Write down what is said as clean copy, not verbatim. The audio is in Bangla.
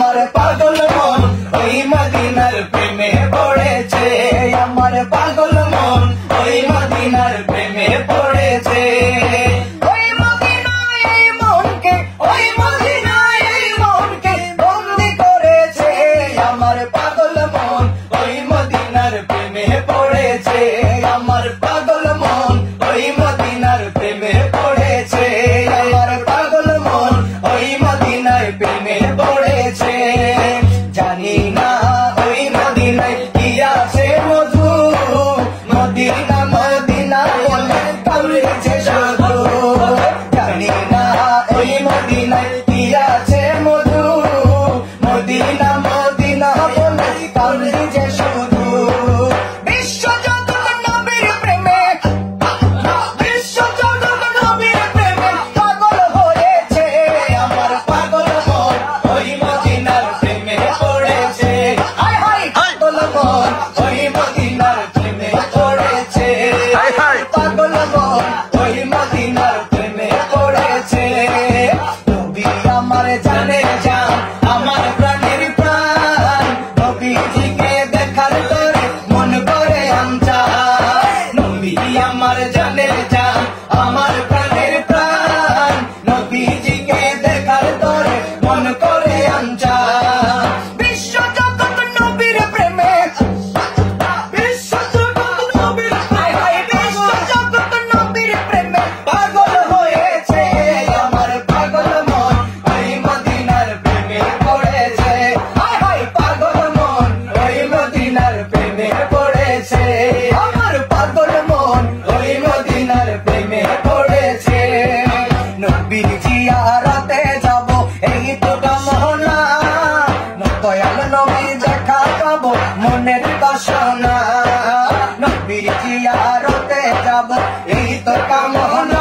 আমার পাগল মন ওই মদিনার প্রেমে পড়েছে, আমার পাগল মন ওই মদিনার প্রেমে পড়েছে। ওই মদিনায় এই মনকে, ওই মদিনায় এই মনকে বন্দি করেছে, আমার পাগল মন ওই মদিনার প্রেমে পড়েছে, আমার পাগল মন ওই মদিনার প্রেমে পড়েছে, আমার পাগল মন ওই মদিনার প্রেমে পড়েছে। জানি না ওই মদিনায় কি আছে মধু, মদিনা মদিনা বলে কাঁদছে শুধু। জানি না ওই মদিনায় কি আছে মধু, মদিনা মদিনা বলে কাঁদছে শুধু। বিশ্ব জগৎ নবীর প্রেমে, বিশ্ব জগৎ নবীর প্রেমে পাগল হয়েছে, আমার পাগল মন ওই মদিনার প্রেমে পড়েছে। হায় হায় পাগল মন ওই মদিনার প্রেমে পড়েছে, পাগল মন ওই মদিনার প্রেমে পড়েছে। নবী আমার জানে জান, আমার প্রাণের প্রাণ, নবীজিকে দেখার তরে মন করে আমজান। নবী আমার জানে জান, আমার প্রাণের প্রাণ, নবীজিকে দেখার তরে মন করে আমজান। বিশ্ব জগৎ নবীর প্রেমে, বিশ্ব জগৎ নবীর প্রেমে, বিশ্ব জগৎ নবীর প্রেমে পাগল হয়েছে, আমার পাগল মন ওই মদিনার প্রেমে পড়েছে। হায় হায় পাগল মন ওই মদিনার প্রেমে পড়েছে, আমার পাগল মন ওই মদিনার প্রেমে পড়েছে। নবীর জিয়ারতে যাব এই তো কামনা, দয়াল নবীর দেখা পাবো মনের বাসনা। নবীর জিয়ারতে যাব এই তো কামনা,